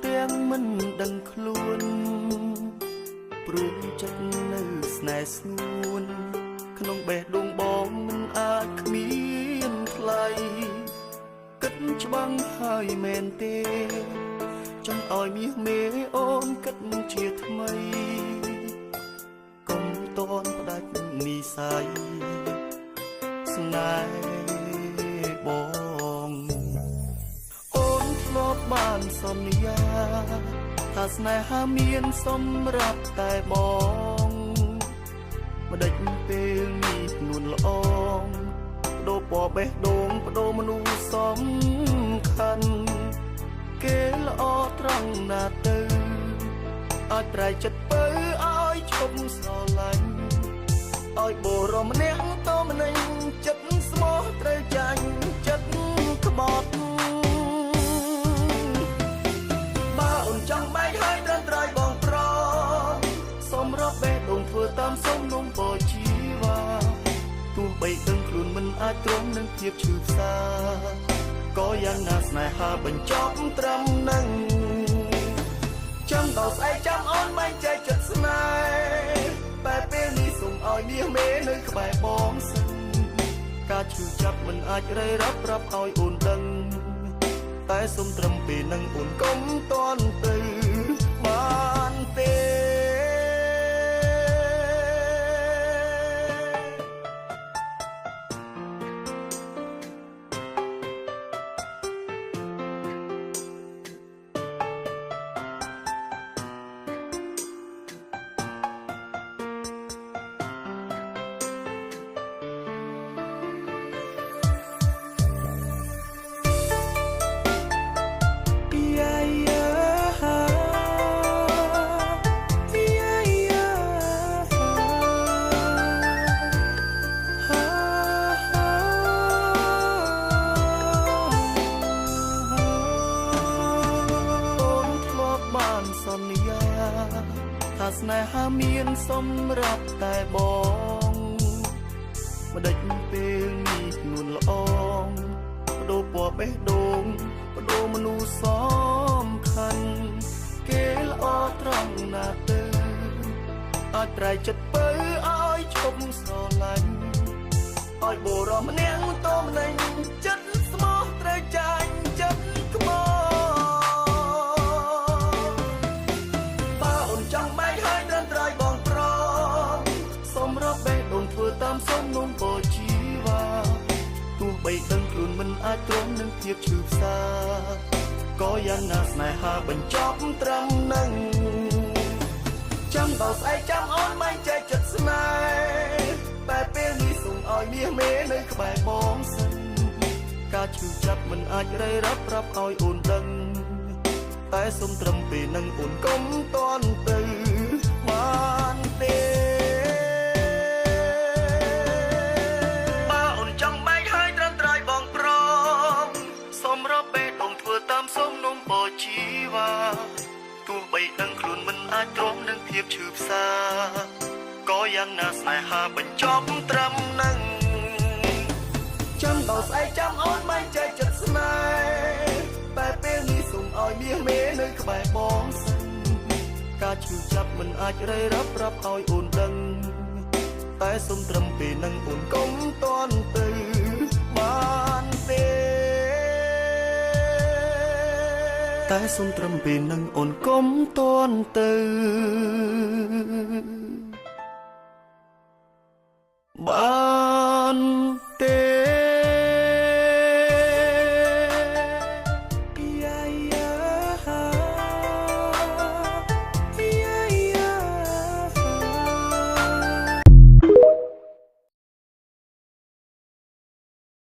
ទាំងមិនដឹងខ្លួនព្រោះចិត្តនៅស្នេហ៍ស្ងួនក្នុងបេះដូងបងមិនអាចគ្មានថ្លៃគិតច្បាំងហើយមែនទេចង់ឲ្យមាសមេអូនគិតជាថ្មីកុំតន់ផ្ដាច់និស័យស្នេហ៍បងអូនធ្លាប់បានសន្យាថាស្នេហាមានសម្រាប់តែបងម្ដេចពេលនេះនួនល្អងបដូរពណ៌បេះដូងបដូរមនុស្សសំខាន់គេល្អត្រង់ណាទៅឲ្យប្រែចិត្តទៅឲ្យឈប់ស្រឡាញ់ឲ្យបរមម្នាក់តម្នេញចិត្តស្មោះត្រូវចាញ់ចិត្តក្បត់បើអូនចង់បែកហើយត្រឹមត្រូវបងប្រសូមរាប់បេះដូងធ្វើតាមសំណុំពរជីវ៉ាទោះបីដឹងខ្លួនមិនអាចទ្រាំនឹងភាពឈឺផ្សាក៏យ៉ាងណាស្នេហាបញ្ចប់ត្រឹមនឹងចាំដល់ស្អែកចាំអូនមិនចេះចិត្តស្នេហ៍តែពេលនេះសូមឲ្យមាសមេនៅក្បែរបងសិនការឈឺចាប់មិនអាចរៃរាប់ប្រាប់ឲ្យអូនដឹងតែសូមត្រឹមពេលនឹងអូនកុំតន់ទៅបានទេសន្យាថាស្នេហាមានសម្រាប់តែបងម្ដេចពេលនេះនួនល្អងបដូរពណ៌បេះដូងបដូរមនុស្សសំខាន់គេល្អត្រង់ណាទៅអាចត្រែកចិត្តទៅឲ្យឈប់ស្រឡាញ់ឲ្យបរមម្នាក់តម្នេញចិត្តស្មោះត្រូវចាញ់ចិត្តក្បត់តាមសំណុំពរជីវ៉ាទោះបីដឹងខ្លួនមិនអាចទ្រាំនឹងភាពឈឺផ្សាក៏យ៉ាងណាស្នេហាបញ្ចប់ត្រឹមនឹងចាំដល់ស្អែកចាំអូនមិនចេះចិត្តស្នេហ៍តែពេលនេះសូមឲ្យមាសមេនៅក្បែរបងសិនការឈឺចាប់មិនអាចរៃរាប់ប្រាប់ឲ្យអូនដឹងតែសូមត្រឹមពេលនឹងអូនកុំតន់ទៅបានទេសំណុំពរជីវ៉ាទោះបីដឹងខ្លួនមិនអាចទ្រាំនឹងភាពឈឺផ្សាក៏យ៉ាងណាស្នេហាបញ្ចប់ត្រឹមនឹងចាំដល់ស្អែកចាំអូនមិនចេះចិត្តស្នេហ៍តែពេលនេះសូមឲ្យមាសមេនៅក្បែរបងសិនការឈឺចាប់មិនអាចរៃរាប់ប្រាប់ឲ្យអូនដឹងតែសូមត្រឹមពេលនឹងអូនកុំតន់ទៅបានទេតែសូមត្រឹមពេលនឹងអូនកុំតន់ទៅបាន